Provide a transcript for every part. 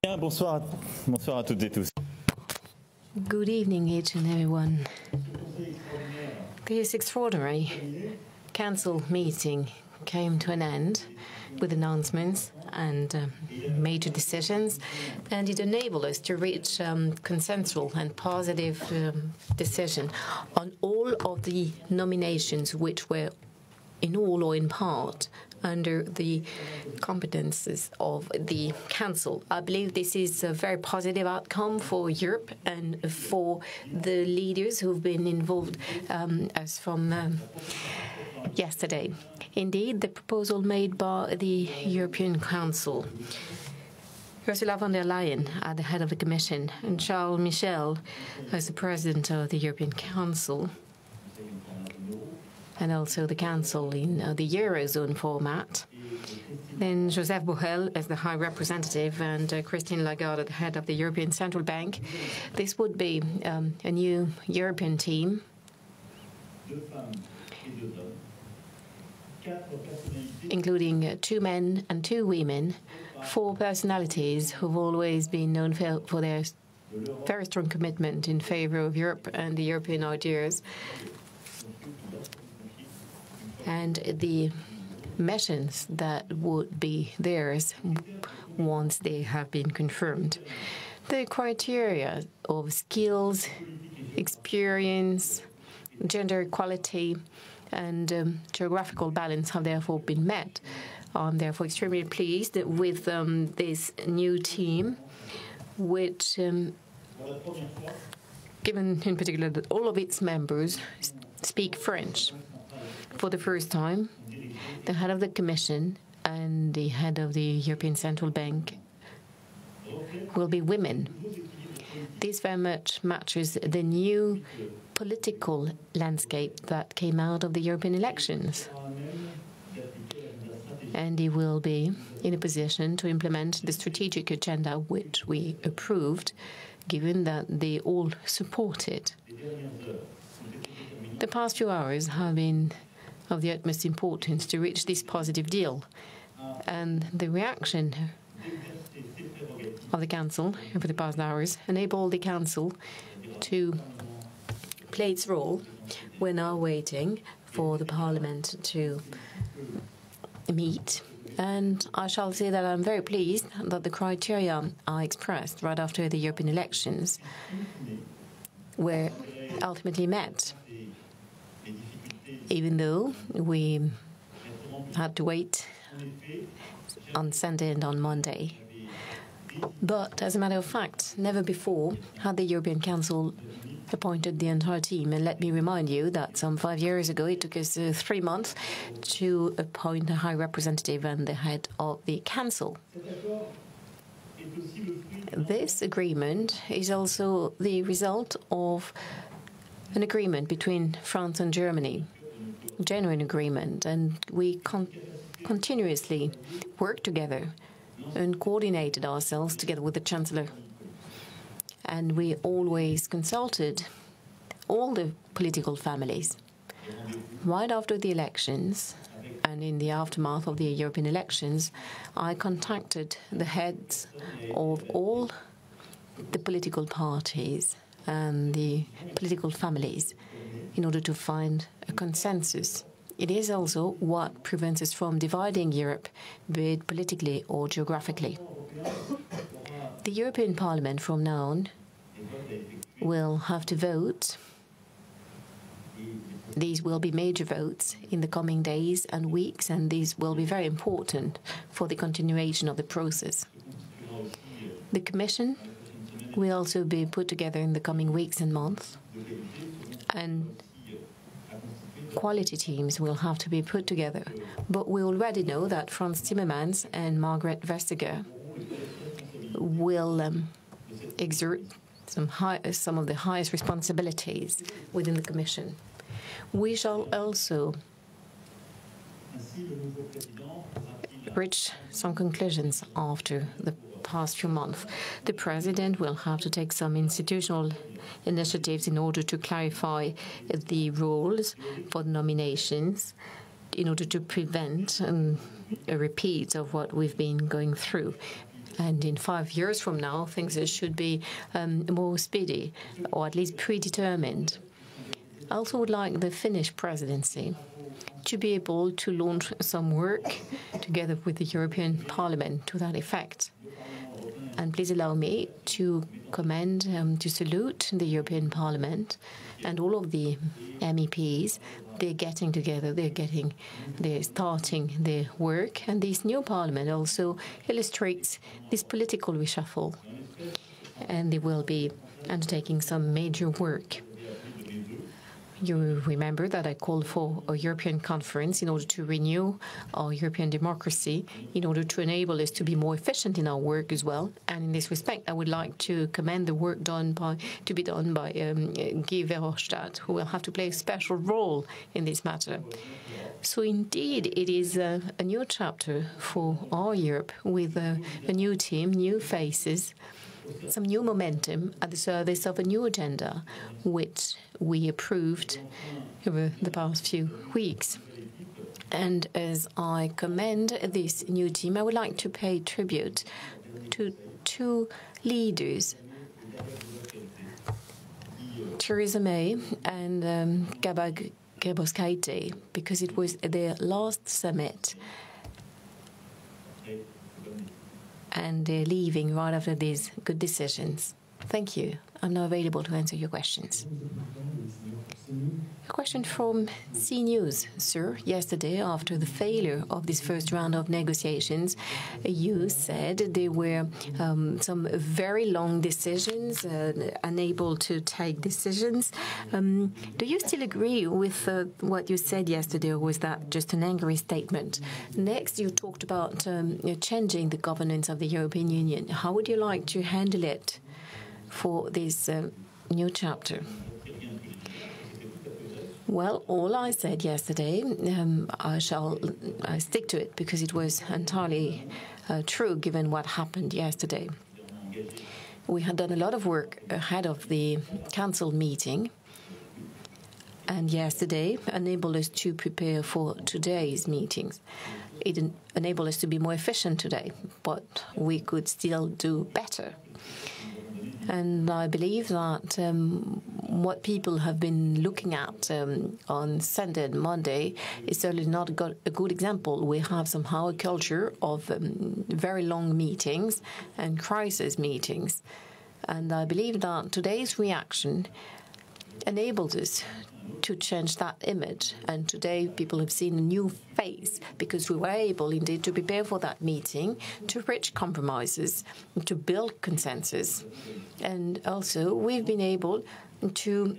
Bonsoir à toutes et tous. Good evening, each and everyone. This extraordinary Council meeting came to an end with announcements and major decisions, and it enabled us to reach consensual and positive decision on all of the nominations which were in all or in part under the competences of the Council. I believe this is a very positive outcome for Europe and for the leaders who've been involved as from yesterday. Indeed, the proposal made by the European Council, Ursula von der Leyen at the head of the Commission, and Charles Michel as the President of the European Council, and also the Council in the Eurozone format. Then Joseph Borrell as the High Representative and Christine Lagarde at the head of the European Central Bank. This would be a new European team, including 2 men and 2 women, 4 personalities who've always been known for their very strong commitment in favor of Europe and the European ideas, and the missions that would be theirs once they have been confirmed. The criteria of skills, experience, gender equality, and geographical balance have therefore been met. I'm therefore extremely pleased with this new team, which, given in particular that all of its members speak French. For the first time, the head of the Commission and the head of the European Central Bank will be women. This very much matches the new political landscape that came out of the European elections. And he will be in a position to implement the strategic agenda which we approved, given that they all support it. The past few hours have been of the utmost importance to reach this positive deal, and the reaction of the Council over the past hours enabled the Council to play its role. We're now waiting for the Parliament to meet, and I shall say that I'm very pleased that the criteria I expressed right after the European elections were ultimately met, even though we had to wait on Sunday and on Monday. But as a matter of fact, never before had the European Council appointed the entire team. And let me remind you that some 5 years ago, it took us 3 months to appoint a High Representative and the head of the Council. This agreement is also the result of an agreement between France and Germany, a genuine agreement, and we continuously worked together and coordinated ourselves together with the Chancellor. And we always consulted all the political families. Right after the elections, and in the aftermath of the European elections, I contacted the heads of all the political parties and the political families in order to find a consensus. It is also what prevents us from dividing Europe, be it politically or geographically. The European Parliament from now on will have to vote. These will be major votes in the coming days and weeks, and these will be very important for the continuation of the process. The Commission will also be put together in the coming weeks and months, and quality teams will have to be put together. But we already know that Franz Timmermans and Margrethe Vestager will exert some of the highest responsibilities within the Commission. We shall also reach some conclusions after the past few months. The President will have to take some institutional initiatives in order to clarify the rules for the nominations, in order to prevent a repeat of what we've been going through. And in 5 years from now, things should be more speedy, or at least predetermined. I also would like the Finnish presidency to be able to launch some work together with the European Parliament to that effect. And please allow me to commend, to salute the European Parliament and all of the MEPs. They're getting together, they're starting their work, and this new Parliament also illustrates this political reshuffle. And they will be undertaking some major work. You remember that I called for a European conference in order to renew our European democracy, in order to enable us to be more efficient in our work as well. And in this respect, I would like to commend the work to be done by Guy Verhofstadt, who will have to play a special role in this matter. So indeed, it is a new chapter for our Europe with a new team, new faces, some new momentum at the service of a new agenda, which we approved over the past few weeks. And as I commend this new team, I would like to pay tribute to two leaders, Theresa May and Gebrselassie, because it was their last summit. And they're leaving right after these good decisions. Thank you. I'm now available to answer your questions. A question from CNews, sir. Yesterday, after the failure of this first round of negotiations, you said there were some very long decisions, unable to take decisions. Do you still agree with what you said yesterday, or was that just an angry statement? Next, you talked about changing the governance of the European Union. How would you like to handle it for this new chapter? Well, all I said yesterday, I stick to it because it was entirely true given what happened yesterday. We had done a lot of work ahead of the Council meeting, and yesterday enabled us to prepare for today's meetings. It enabled us to be more efficient today, but we could still do better. And I believe that what people have been looking at on Sunday and Monday is certainly not a good example. We have somehow a culture of very long meetings and crisis meetings. And I believe that today's reaction enables us to change that image. And today people have seen a new face because we were able indeed to prepare for that meeting, to reach compromises, to build consensus. And also we've been able to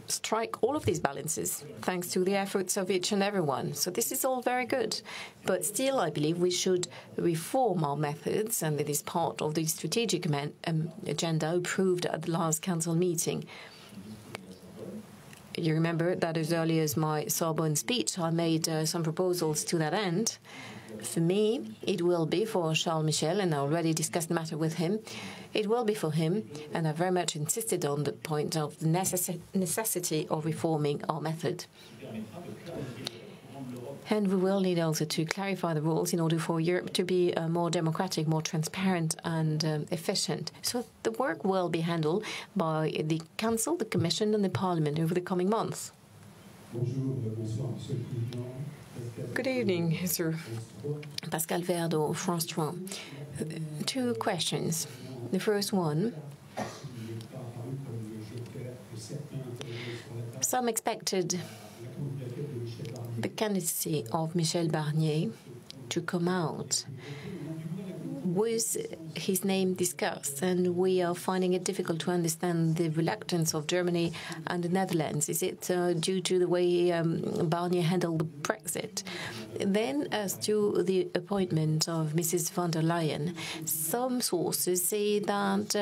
strike all of these balances thanks to the efforts of each and everyone. So this is all very good. But still, I believe we should reform our methods, and it is part of the strategic agenda approved at the last Council meeting. You remember that as early as my Sorbonne speech, I made some proposals to that end. For me, it will be for Charles Michel, and I already discussed the matter with him. It will be for him, and I very much insisted on the point of the necessity of reforming our method. And we will need also to clarify the rules in order for Europe to be more democratic, more transparent and efficient. So the work will be handled by the Council, the Commission and the Parliament over the coming months. Good evening, sir. Pascal Verdo, France 3. Two questions. The first one, some expected the candidacy of Michel Barnier to come out. Was his name discussed? And we are finding it difficult to understand the reluctance of Germany and the Netherlands. Is it due to the way Barnier handled the Brexit? Then, as to the appointment of Mrs. von der Leyen, some sources say that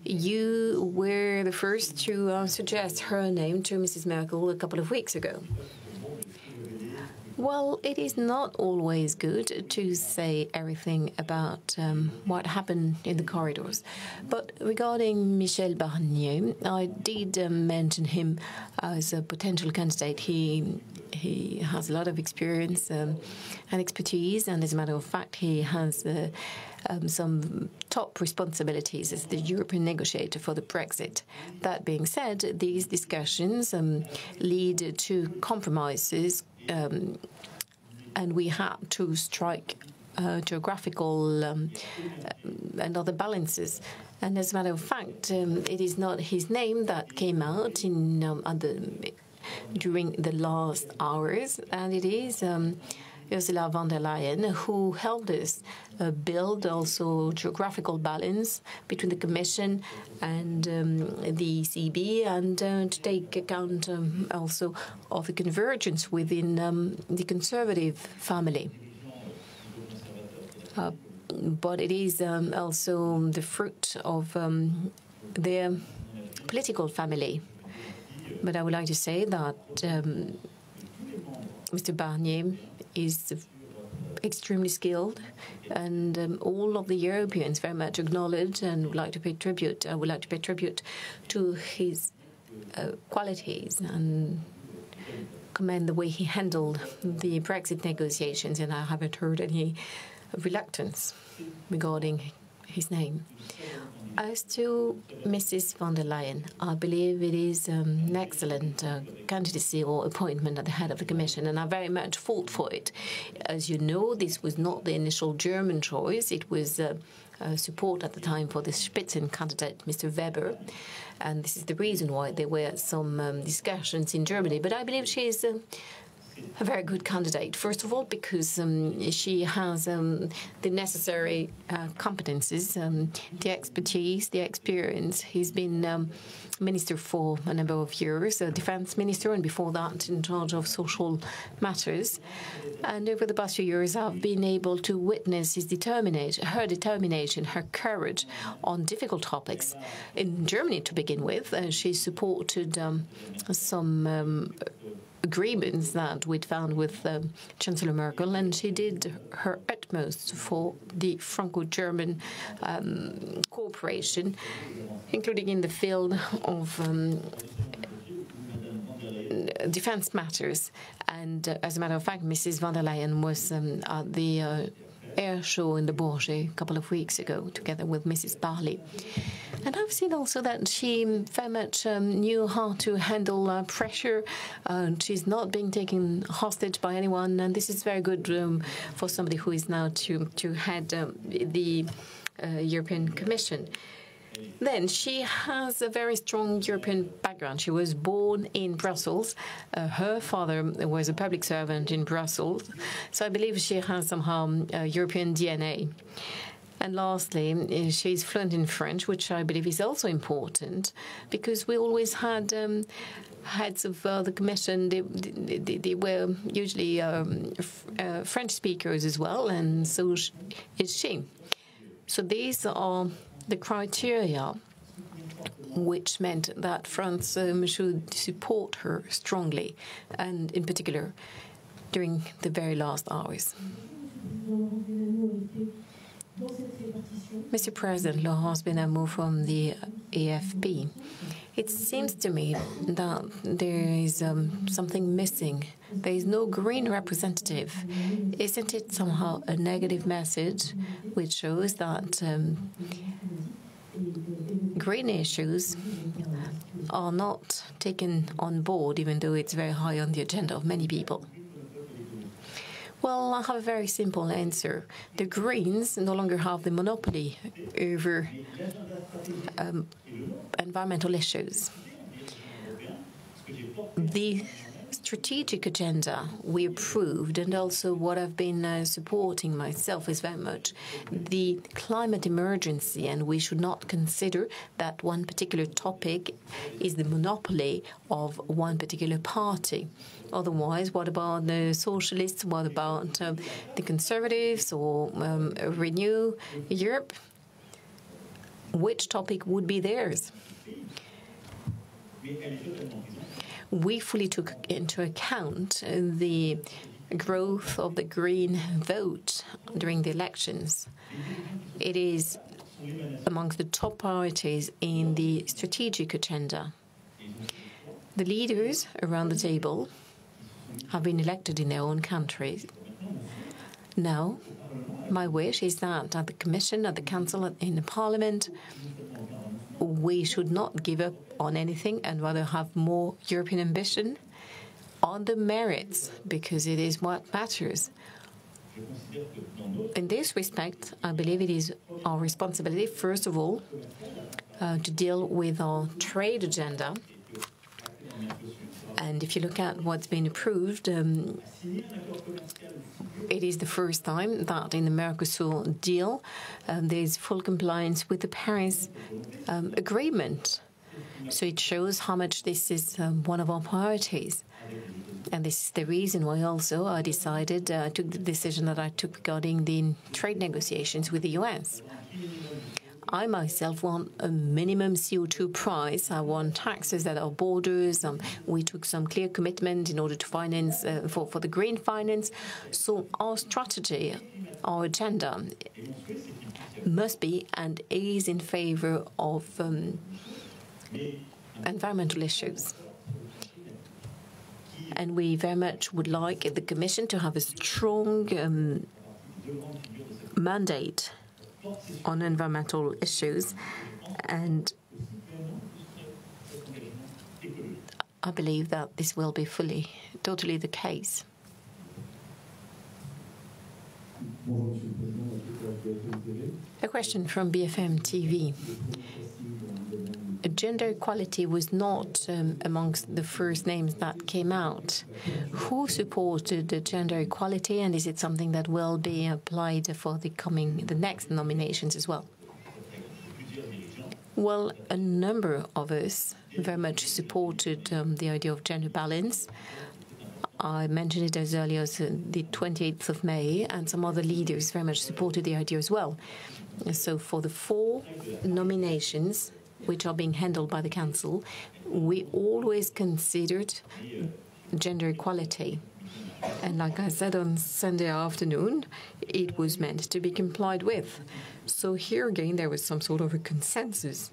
you were the first to suggest her name to Mrs. Merkel a couple of weeks ago. Well, it is not always good to say everything about what happened in the corridors. But regarding Michel Barnier, I did mention him as a potential candidate. He He has a lot of experience and expertise, and as a matter of fact, he has some top responsibilities as the European negotiator for the Brexit. That being said, these discussions lead to compromises, and we had to strike geographical and other balances. And as a matter of fact, it is not his name that came out in during the last hours, and it is Ursula von der Leyen who helped us build also geographical balance between the Commission and the ECB, and to take account also of the convergence within the Conservative family. But it is also the fruit of their political family. But I would like to say that Mr. Barnier is extremely skilled, and all of the Europeans very much acknowledge and would like to pay tribute. I would like to pay tribute to his qualities and commend the way he handled the Brexit negotiations, and I haven't heard any reluctance regarding his name. As to Mrs. von der Leyen, I believe it is an excellent candidacy or appointment at the head of the Commission, and I very much fought for it. As you know, this was not the initial German choice. It was support at the time for the Spitzen candidate, Mr. Weber, and this is the reason why there were some discussions in Germany. But I believe she is a very good candidate. First of all, because she has the necessary competences, the expertise, the experience. He's been minister for a number of years, a defense minister, and before that in charge of social matters. And over the past few years, I've been able to witness her determination, her courage on difficult topics. In Germany, to begin with, she supported some agreements that we'd found with Chancellor Merkel, and she did her utmost for the Franco-German cooperation, including in the field of defense matters. And as a matter of fact, Mrs. von der Leyen was at the air show in the Bourget a couple of weeks ago, together with Mrs. Barley. And I've seen also that she very much knew how to handle pressure. She's not being taken hostage by anyone, and this is very good for somebody who is now to head the European Commission. Then she has a very strong European background. She was born in Brussels. Her father was a public servant in Brussels. So I believe she has somehow European DNA. And lastly, she's fluent in French, which I believe is also important, because we always had heads of the Commission. They were usually French speakers as well, and so is she. So these are the criteria which meant that France should support her strongly, and in particular during the very last hours. Mr. President, Laurence Benamou from the AFP. It seems to me that there is something missing. There is no green representative. Isn't it somehow a negative message which shows that green issues are not taken on board, even though it's very high on the agenda of many people? Well, I have a very simple answer. The Greens no longer have the monopoly over environmental issues. The strategic agenda we approved, and also what I've been supporting myself, is very much the climate emergency, and we should not consider that one particular topic is the monopoly of one particular party. Otherwise, what about the socialists? What about the conservatives or Renew Europe? Which topic would be theirs? We fully took into account the growth of the green vote during the elections. It is amongst the top priorities in the strategic agenda. The leaders around the table have been elected in their own countries. Now, my wish is that at the Commission, at the Council, in the Parliament, we should not give up on anything and rather have more European ambition on the merits, because it is what matters. In this respect, I believe it is our responsibility, first of all, to deal with our trade agenda. And if you look at what's been approved, it is the first time that in the Mercosur deal, there's full compliance with the Paris Agreement. So it shows how much this is one of our priorities. And this is the reason why also I decided, I took the decision that I took regarding the trade negotiations with the US. I myself want a minimum CO2 price. I want taxes at our borders. We took some clear commitment in order to finance, for the green finance. So our strategy, our agenda must be and is in favor of environmental issues. And we very much would like the Commission to have a strong mandate on environmental issues. And I believe that this will be totally the case. A question from BFM TV. Gender equality was not amongst the first names that came out. Who supported the gender equality, and is it something that will be applied for the next nominations as well? Well, a number of us very much supported the idea of gender balance. I mentioned it as early as the 28th of May, and some other leaders very much supported the idea as well. So for the 4 nominations which are being handled by the Council, we always considered gender equality. And like I said on Sunday afternoon, it was meant to be complied with. So here again, there was some sort of a consensus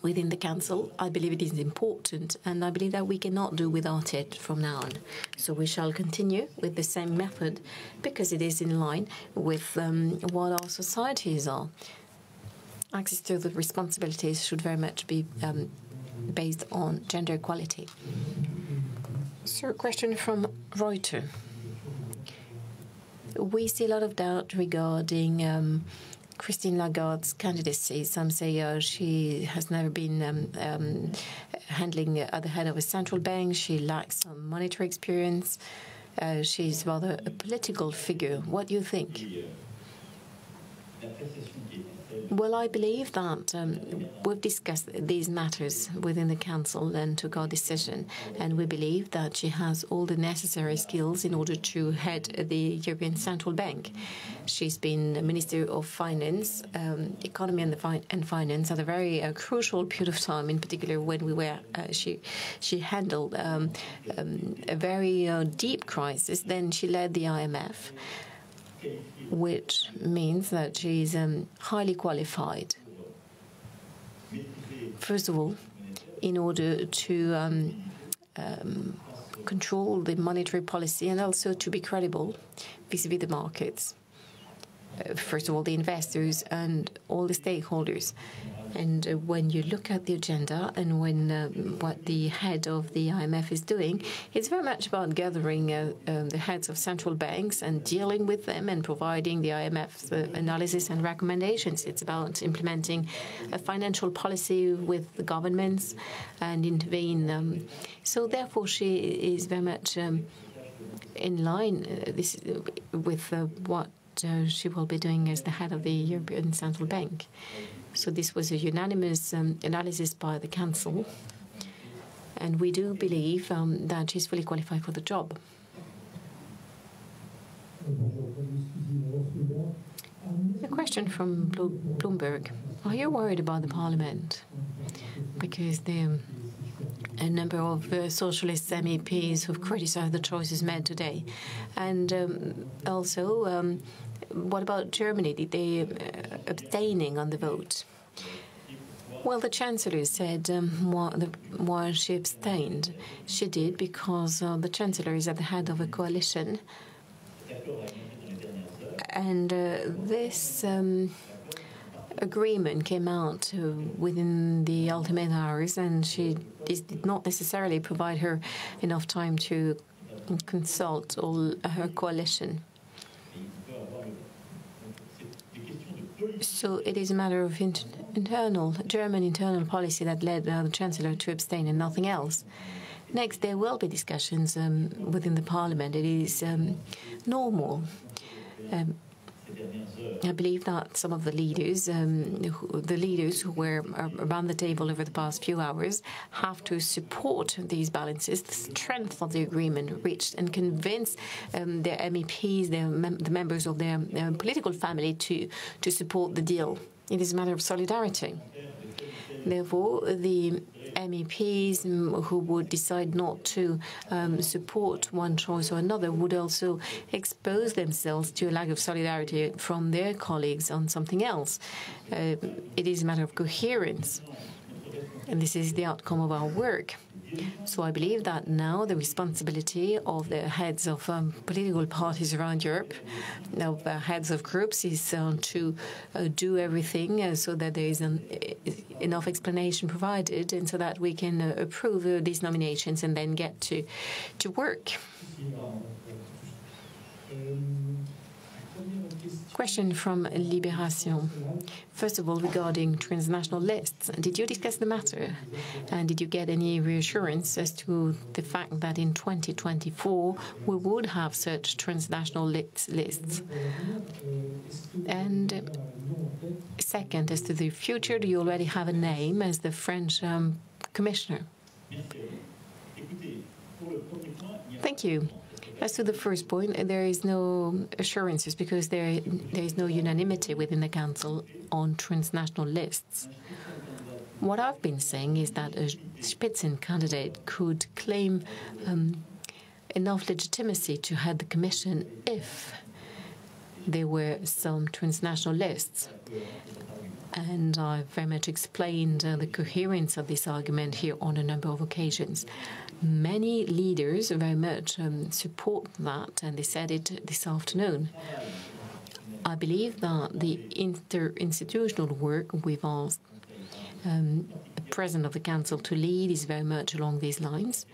within the Council. I believe it is important, and I believe that we cannot do without it from now on. So we shall continue with the same method, because it is in line with what our societies are. Access to the responsibilities should very much be based on gender equality. So, a question from Reuters. We see a lot of doubt regarding Christine Lagarde's candidacy. Some say she has never been handling at the head of a central bank. She lacks some monetary experience. She's rather a political figure. What do you think? Well, I believe that we've discussed these matters within the Council and took our decision, and we believe that she has all the necessary skills in order to head the European Central Bank. She's been Minister of Finance, Economy and Finance at a very crucial period of time, in particular when she handled a very deep crisis. Then she led the IMF, which means that she's highly qualified. First of all, in order to control the monetary policy and also to be credible vis-à-vis the markets. First of all, the investors and all the stakeholders. And when you look at the agenda and when what the head of the IMF is doing, it's very much about gathering the heads of central banks and dealing with them and providing the IMF's analysis and recommendations. It's about implementing a financial policy with the governments and intervene. So therefore, she is very much in line with what she will be doing as the head of the European Central Bank. So this was a unanimous analysis by the Council, and we do believe that she's fully qualified for the job. A question from Bloomberg. Are you worried about the Parliament? Because a number of socialist MEPs who've criticized the choices made today. And also, what about Germany? Did they abstaining on the vote? Well, the Chancellor said why she abstained. She did because the Chancellor is at the head of a coalition. And this agreement came out within the ultimate hours, and this did not necessarily provide her enough time to consult all her coalition. So it is a matter of German internal policy that led the Chancellor to abstain and nothing else. Next, there will be discussions within the Parliament. It is normal. I believe that some of the leaders who were around the table over the past few hours have to support these balances, the strength of the agreement reached, and convince their MEPs, the members of their political family to support the deal. It is a matter of solidarity. Therefore, the MEPs who would decide not to support one choice or another would also expose themselves to a lack of solidarity from their colleagues on something else. It is a matter of coherence, and this is the outcome of our work. So I believe that now the responsibility of the heads of political parties around Europe, of heads of groups, is to do everything so that there is enough explanation provided, and so that we can approve these nominations and then get to work. Question from Libération. First of all, regarding transnational lists, did you discuss the matter? And did you get any reassurance as to the fact that in 2024 we would have such transnational lists? And second, as to the future, do you already have a name as the French commissioner? Thank you. As to the first point, there is no assurances because there is no unanimity within the Council on transnational lists. What I've been saying is that a Spitzen candidate could claim enough legitimacy to head the Commission if there were some transnational lists. And I very much explained the coherence of this argument here on a number of occasions. Many leaders very much support that, and they said it this afternoon. I believe that the interinstitutional work we've asked the President of the Council to lead is very much along these lines.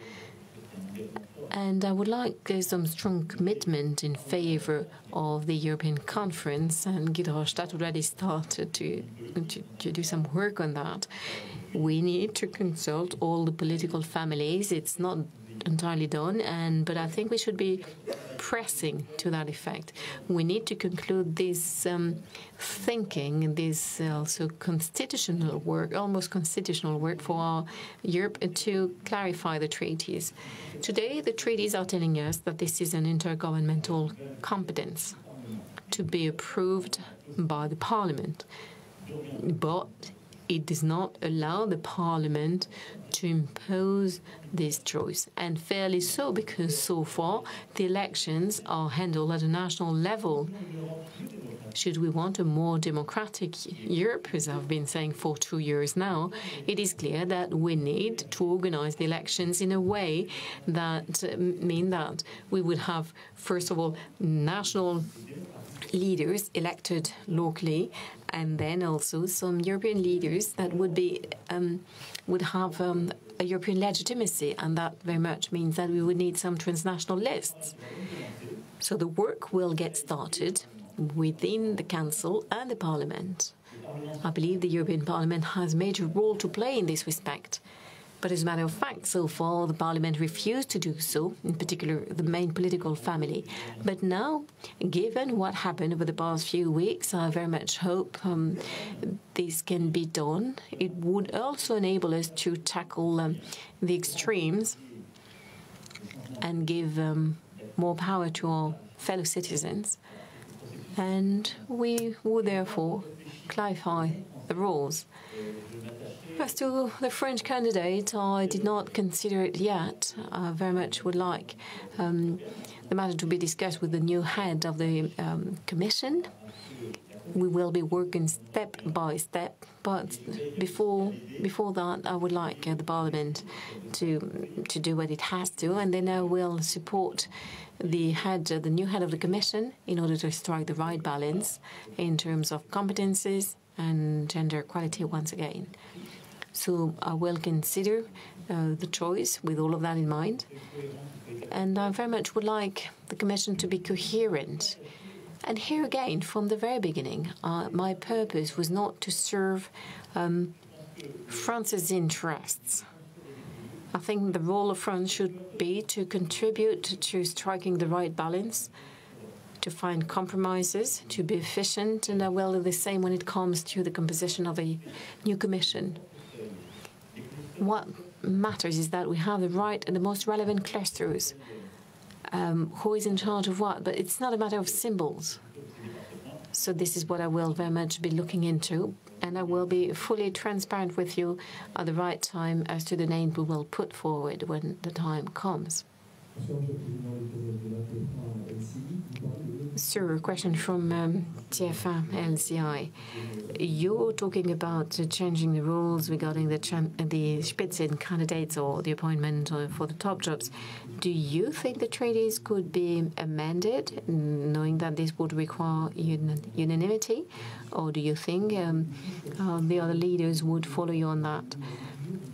And I would like some strong commitment in favor of the European Conference, and Guy Verhofstadt already started to do some work on that. We need to consult all the political families. It's not entirely done, but I think we should be pressing to that effect. We need to conclude this thinking, this also constitutional work, almost constitutional work for our Europe to clarify the treaties. Today, the treaties are telling us that this is an intergovernmental competence to be approved by the Parliament. But it does not allow the Parliament to impose this choice, and fairly so, because so far the elections are handled at a national level. Should we want a more democratic Europe, as I've been saying for 2 years now, it is clear that we need to organize the elections in a way that mean that we would have, first of all, national leaders elected locally, and then also some European leaders that would have a European legitimacy, and that very much means that we would need some transnational lists. So the work will get started within the Council and the Parliament. I believe the European Parliament has a major role to play in this respect. But as a matter of fact, so far, the Parliament refused to do so, in particular the main political family. But now, given what happened over the past few weeks, I very much hope this can be done. It would also enable us to tackle the extremes and give more power to our fellow citizens. And we would therefore clarify the rules. As to the French candidate, I did not consider it yet. I very much would like the matter to be discussed with the new head of the Commission. we will be working step by step. But before that, I would like the Parliament to do what it has to, and then I will support the new head of the Commission in order to strike the right balance in terms of competences and gender equality once again. So I will consider the choice with all of that in mind. And I very much would like the Commission to be coherent. And here again, from the very beginning, my purpose was not to serve France's interests. I think the role of France should be to contribute to striking the right balance, to find compromises, to be efficient, and I will do the same when it comes to the composition of a new Commission. What matters is that we have the right and the most relevant clusters. Who is in charge of what? But it's not a matter of symbols. So this is what I will very much be looking into, and I will be fully transparent with you at the right time as to the name we will put forward when the time comes. Sir, a question from TF1 LCI. You're talking about changing the rules regarding the Spitzen candidates or the appointment for the top jobs. Do you think the treaties could be amended, knowing that this would require unanimity? Or do you think the other leaders would follow you on that?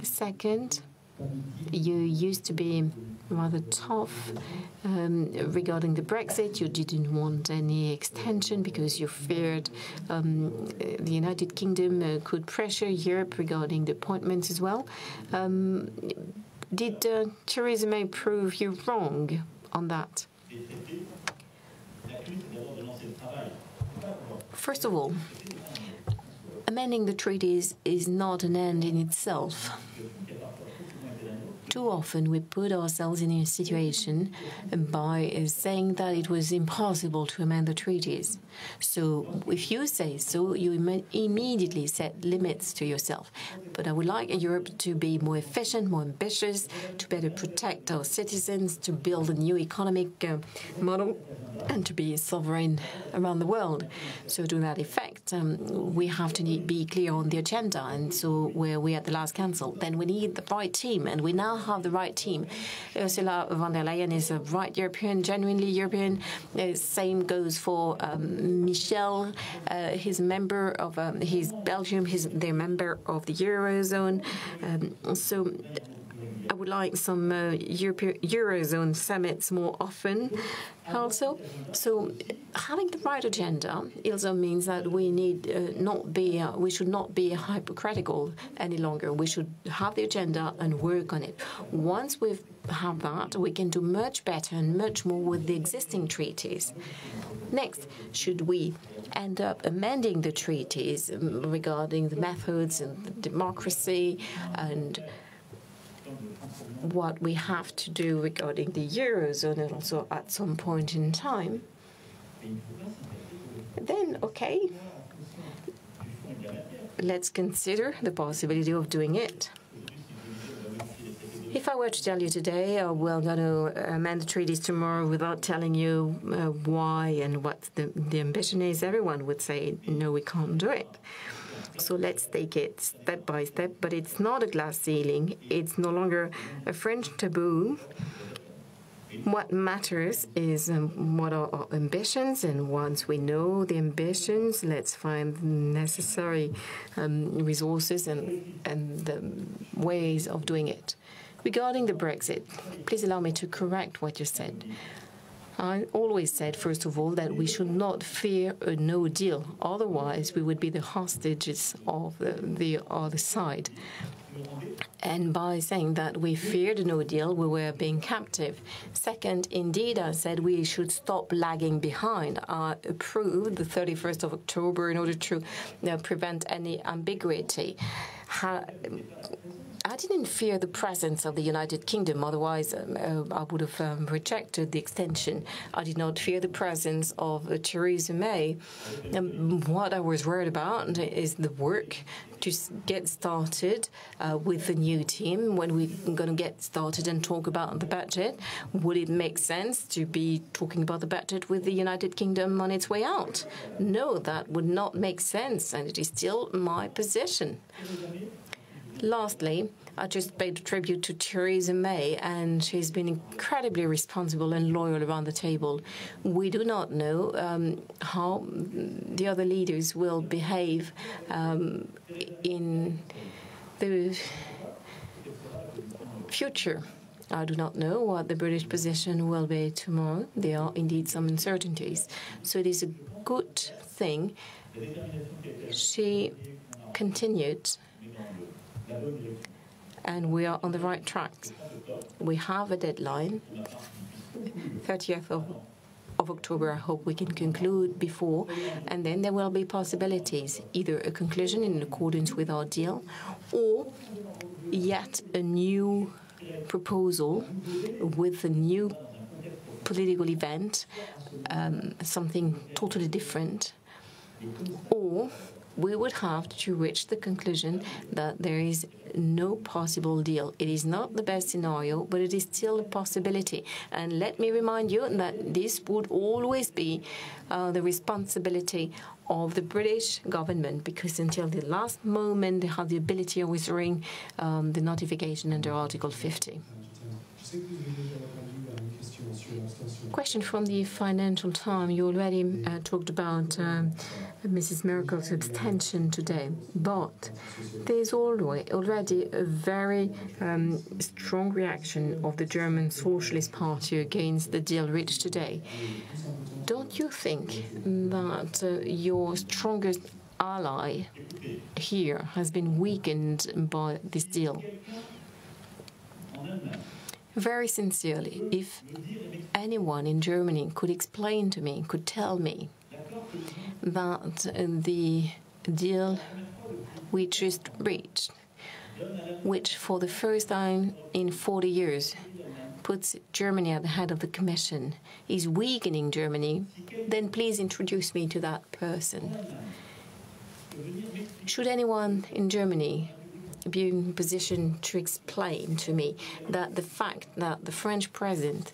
Second, you used to be rather tough regarding the Brexit. You didn't want any extension because you feared the United Kingdom could pressure Europe regarding the appointments as well. Did Theresa May prove you wrong on that? First of all, amending the treaties is not an end in itself. Too often we put ourselves in a situation by saying that it was impossible to amend the treaties. So if you say so, you immediately set limits to yourself. But I would like Europe to be more efficient, more ambitious, to better protect our citizens, to build a new economic model, and to be sovereign around the world. So to that effect, we have to be clear on the agenda. And so where we at the last council, then we need the right team, and we now have the right team. Ursula von der Leyen is a right European, genuinely European. Same goes for Michel. He's a member of he's Belgium. They're member of the Eurozone. So I would like some Eurozone summits more often also. So having the right agenda also means that we need we should not be hypocritical any longer. We should have the agenda and work on it. Once we have that, we can do much better and much more with the existing treaties. Next, should we end up amending the treaties regarding the methods and the democracy and what we have to do regarding the Eurozone and also at some point in time, then, okay, let's consider the possibility of doing it. If I were to tell you today, we're going to amend the treaties tomorrow without telling you why and what the ambition is, everyone would say, no, we can't do it. So let's take it step by step, but it's not a glass ceiling. It's no longer a French taboo. What matters is what are our ambitions, and once we know the ambitions, let's find the necessary resources and the ways of doing it. Regarding the Brexit, please allow me to correct what you said. I always said, first of all, that we should not fear a no deal. Otherwise, we would be the hostages of the other side. And by saying that we feared a no deal, we were being captive. Second, indeed, I said we should stop lagging behind. I approved the 31st of October in order to prevent any ambiguity. I didn't fear the presence of the United Kingdom, otherwise I would have rejected the extension. I did not fear the presence of Theresa May. What I was worried about is the work to get started with the new team. When we're going to get started and talk about the budget, would it make sense to be talking about the budget with the United Kingdom on its way out? No, that would not make sense, and it is still my position. Lastly, I just paid tribute to Theresa May, and she's been incredibly responsible and loyal around the table. We do not know how the other leaders will behave in the future. I do not know what the British position will be tomorrow. There are indeed some uncertainties. So it is a good thing she continued, and we are on the right track. We have a deadline, 30th of October. I hope we can conclude before, and then there will be possibilities, either a conclusion in accordance with our deal or yet a new proposal with a new political event, something totally different, or we would have to reach the conclusion that there is no possible deal. It is not the best scenario, but it is still a possibility. And let me remind you that this would always be the responsibility of the British government, because until the last moment they have the ability of withdrawing the notification under Article 50. Question from the Financial Times. You already talked about Mrs. Merkel's abstention today, but there's already a very strong reaction of the German Socialist Party against the deal reached today. Don't you think that your strongest ally here has been weakened by this deal? Very sincerely, if anyone in Germany could explain to me, could tell me that the deal we just reached, which for the first time in 40 years puts Germany at the head of the Commission, is weakening Germany, then please introduce me to that person. Should anyone in Germany be in a position to explain to me that the fact that the French president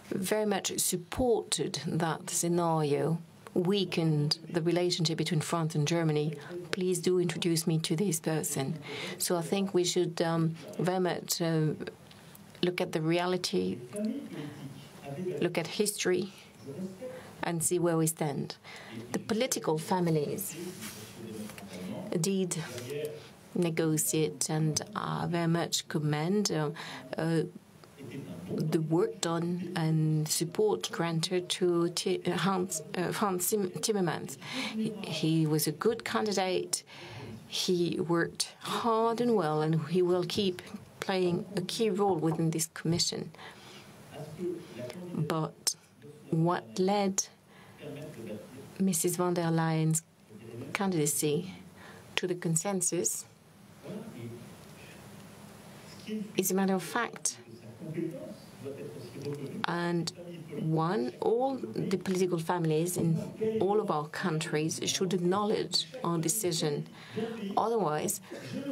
very much supported that scenario weakened the relationship between France and Germany, please do introduce me to this person. So I think we should very much look at the reality, look at history, and see where we stand. The political families did negotiate, and very much commend the work done and support granted to Franz Timmermans. He was a good candidate. He worked hard and well, and he will keep playing a key role within this commission. But what led Mrs. von der Leyen's candidacy to the consensus is a matter of fact. And all the political families in all of our countries should acknowledge our decision. Otherwise,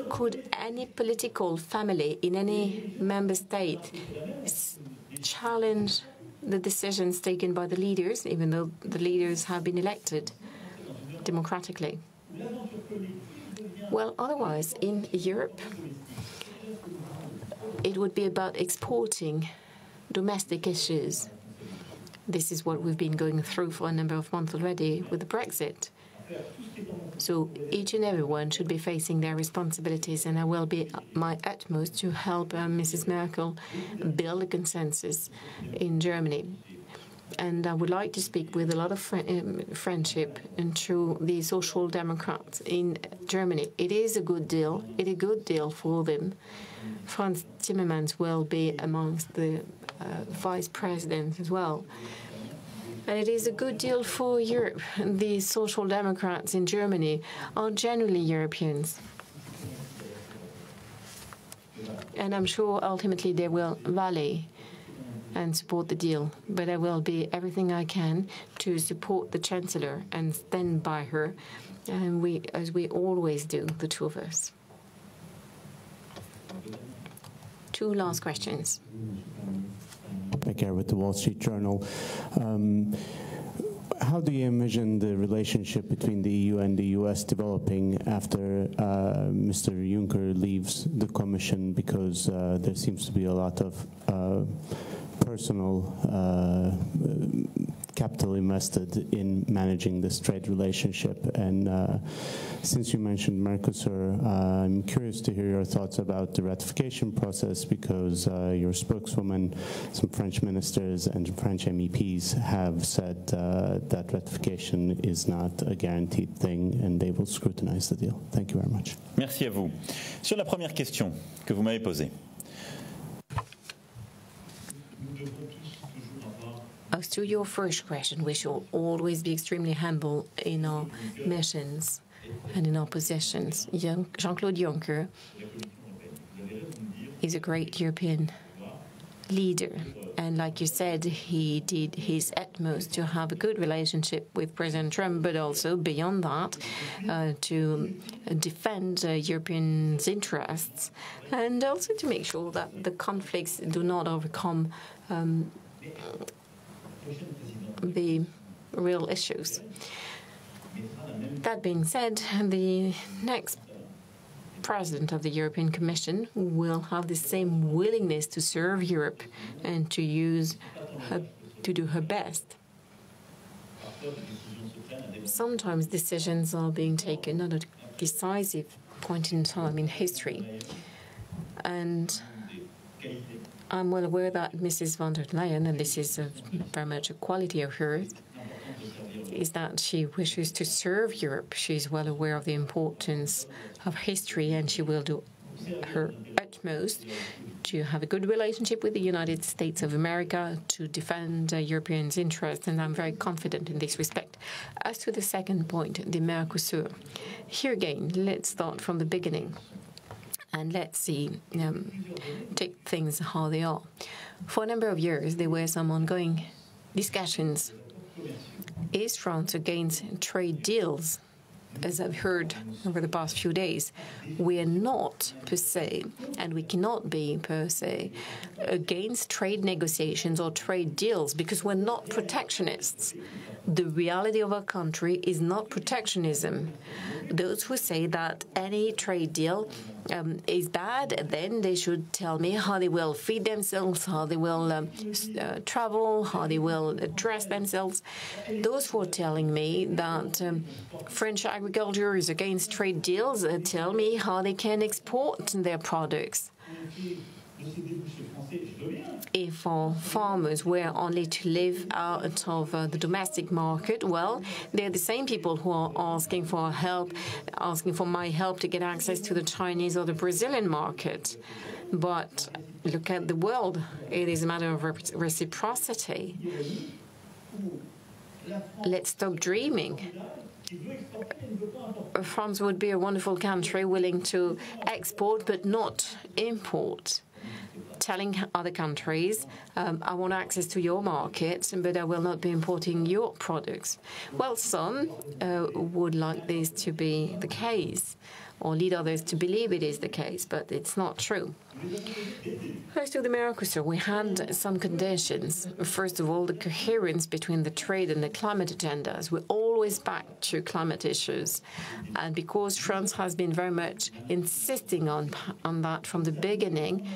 could any political family in any member state challenge the decisions taken by the leaders, even though the leaders have been elected democratically? Well, otherwise, in Europe, it would be about exporting domestic issues. This is what we've been going through for a number of months already with the Brexit. So each and everyone should be facing their responsibilities, and I will be my utmost to help Mrs. Merkel build a consensus in Germany. And I would like to speak with a lot of friendship and to the Social Democrats in Germany. It is a good deal. It is a good deal for them. Franz Timmermans will be amongst the vice presidents as well. And it is a good deal for Europe. The Social Democrats in Germany are generally Europeans. And I'm sure ultimately they will rally and support the deal. But I will do everything I can to support the Chancellor and stand by her, and as we always do, the two of us. Two last questions. Becker with the Wall Street Journal. How do you envision the relationship between the EU and the US developing after Mr. Juncker leaves the Commission, because there seems to be a lot of personal capital invested in managing this trade relationship? And since you mentioned Mercosur, I'm curious to hear your thoughts about the ratification process, because your spokeswoman, some French ministers and French MEPs have said that ratification is not a guaranteed thing, and they will scrutinize the deal. Thank you very much. Merci à vous. Sur la première question que vous m'avez posée. As to your first question, we should always be extremely humble in our missions and in our positions. Jean-Claude Juncker is a great European leader, and like you said, he did his utmost to have a good relationship with President Trump, but also beyond that, to defend Europeans' interests, and also to make sure that the conflicts do not overcome the real issues. That being said, the next President of the European Commission will have the same willingness to serve Europe and to do her best. Sometimes decisions are being taken at a decisive point in time in history, and I'm well aware that Mrs. von der Leyen, and this is very much a quality of hers, is that she wishes to serve Europe. She's well aware of the importance of history, and she will do her utmost to have a good relationship with the United States of America, to defend Europeans' interests, and I'm very confident in this respect. As to the second point, the Mercosur, here again, let's start from the beginning. And let's see, take things how they are. For a number of years, there were some ongoing discussions. Is France against trade deals? As I've heard over the past few days, we are not per se, and we cannot be per se, against trade negotiations or trade deals, because we're not protectionists. The reality of our country is not protectionism. Those who say that any trade deal is bad, then they should tell me how they will feed themselves, how they will travel, how they will dress themselves. Those who are telling me that French agriculture is against trade deals tell me how they can export their products. If our farmers were only to live out of the domestic market, well, they're the same people who are asking for help, asking for my help to get access to the Chinese or the Brazilian market. But look at the world. It is a matter of reciprocity. Let's stop dreaming. France would be a wonderful country willing to export but not import, telling other countries, I want access to your market, but I will not be importing your products. Well, some would like this to be the case, or lead others to believe it is the case, but it's not true. As to the Mercosur, we had some conditions. First of all, the coherence between the trade and the climate agendas. We're always back to climate issues. And because France has been very much insisting on that from the beginning,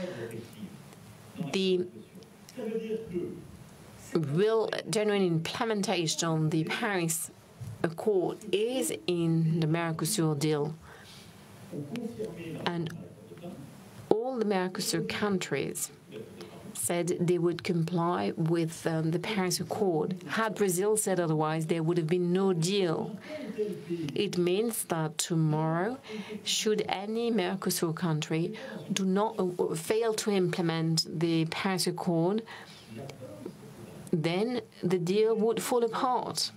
the real genuine implementation of the Paris Accord is in the Mercosur deal. And all the Mercosur countries said they would comply with the Paris Accord. Had Brazil said otherwise, there would have been no deal. It means that tomorrow, should any Mercosur country do not fail to implement the Paris Accord, then the deal would fall apart.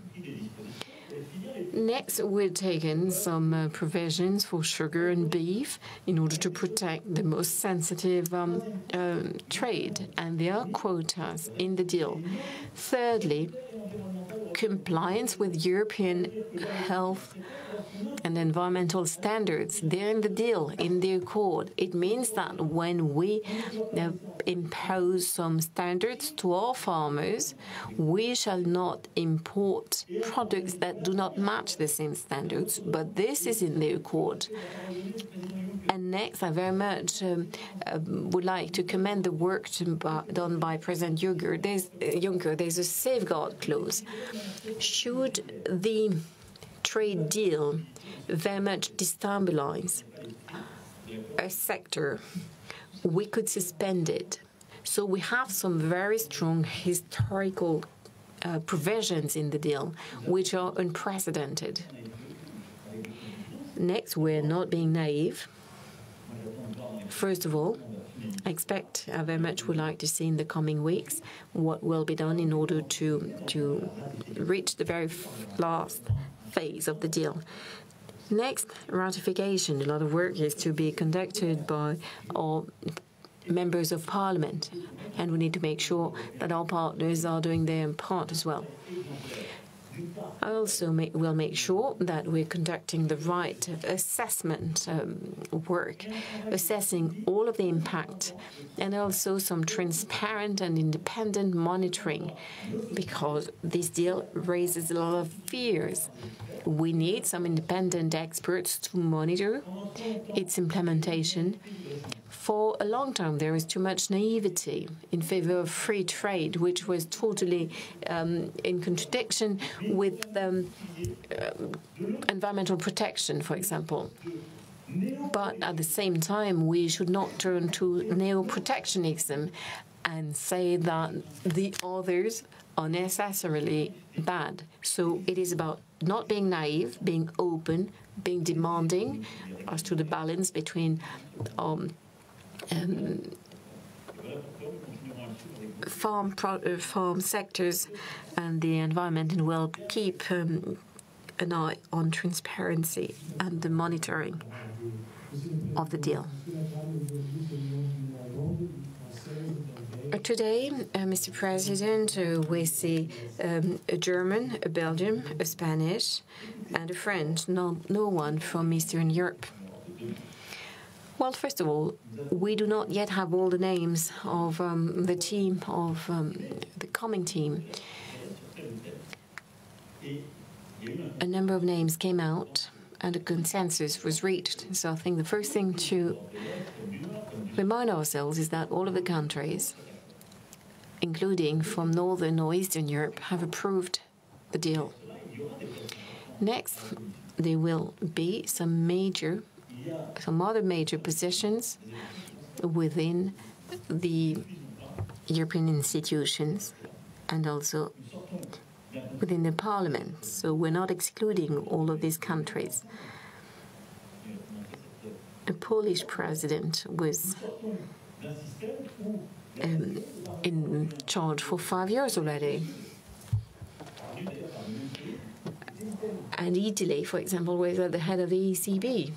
Next, we've taken some provisions for sugar and beef in order to protect the most sensitive trade, and there are quotas in the deal. Thirdly, compliance with European health and environmental standards. They're in the deal, in the accord. It means that when we impose some standards to our farmers, we shall not import products that do not match the same standards, but this is in the accord. And next, I very much would like to commend the work done by President Juncker. There's a safeguard clause. Should the trade deal very much destabilize a sector, we could suspend it. So we have some very strong historical provisions in the deal, which are unprecedented. Next, we're not being naive. First of all, I very much would like to see in the coming weeks what will be done in order to reach the very last phase of the deal. Next, ratification. A lot of work is to be conducted by all members of parliament, and we need to make sure that our partners are doing their part as well. I also will make sure that we're conducting the right assessment work, assessing all of the impact, and also some transparent and independent monitoring, because this deal raises a lot of fears. We need some independent experts to monitor its implementation. For a long time, there was too much naivety in favor of free trade, which was totally in contradiction with environmental protection, for example. But at the same time, we should not turn to neo-protectionism and say that the others are necessarily bad. So it is about not being naive, being open, being demanding as to the balance between farm sectors and the environment, and will keep an eye on transparency and the monitoring of the deal. Today, Mr. President, we see a German, a Belgian, a Spanish, and a French, no one from Eastern Europe. Well, first of all, we do not yet have all the names of the team, of the coming team. A number of names came out and a consensus was reached. So I think the first thing to remind ourselves is that all of the countries, including from Northern or Eastern Europe, have approved the deal. Next, there will be some other major positions within the European institutions and also within the parliament. So we're not excluding all of these countries. The Polish president was in charge for 5 years already. And Italy, for example, was at the head of the ECB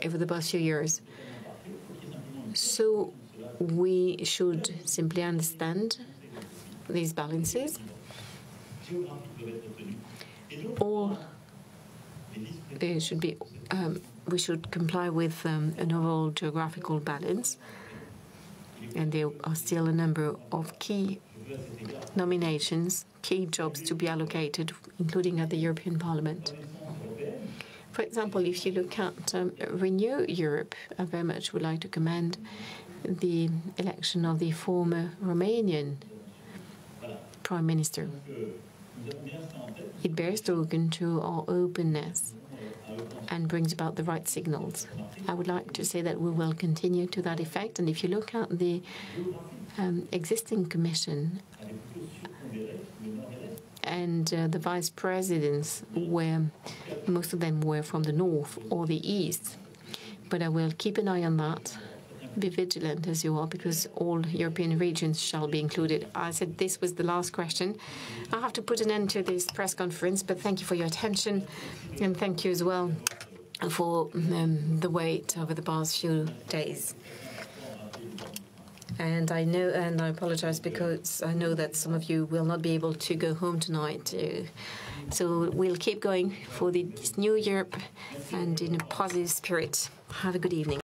over the past few years. So we should simply understand these balances. Or there should be, we should comply with an overall geographical balance. And there are still a number of key nominations, key jobs to be allocated, including at the European Parliament. For example, if you look at Renew Europe, I very much would like to commend the election of the former Romanian Prime Minister. It bears token to our openness and brings about the right signals. I would like to say that we will continue to that effect. And if you look at the existing commission and the vice presidents, where most of them were from the north or the east, but I will keep an eye on that be vigilant as you are, because all European regions shall be included. I said this was the last question. I have to put an end to this press conference, but thank you for your attention, and thank you as well for the wait over the past few days. And I know, and I apologize because I know that some of you will not be able to go home tonight. So we'll keep going for this new Europe and in a positive spirit. Have a good evening.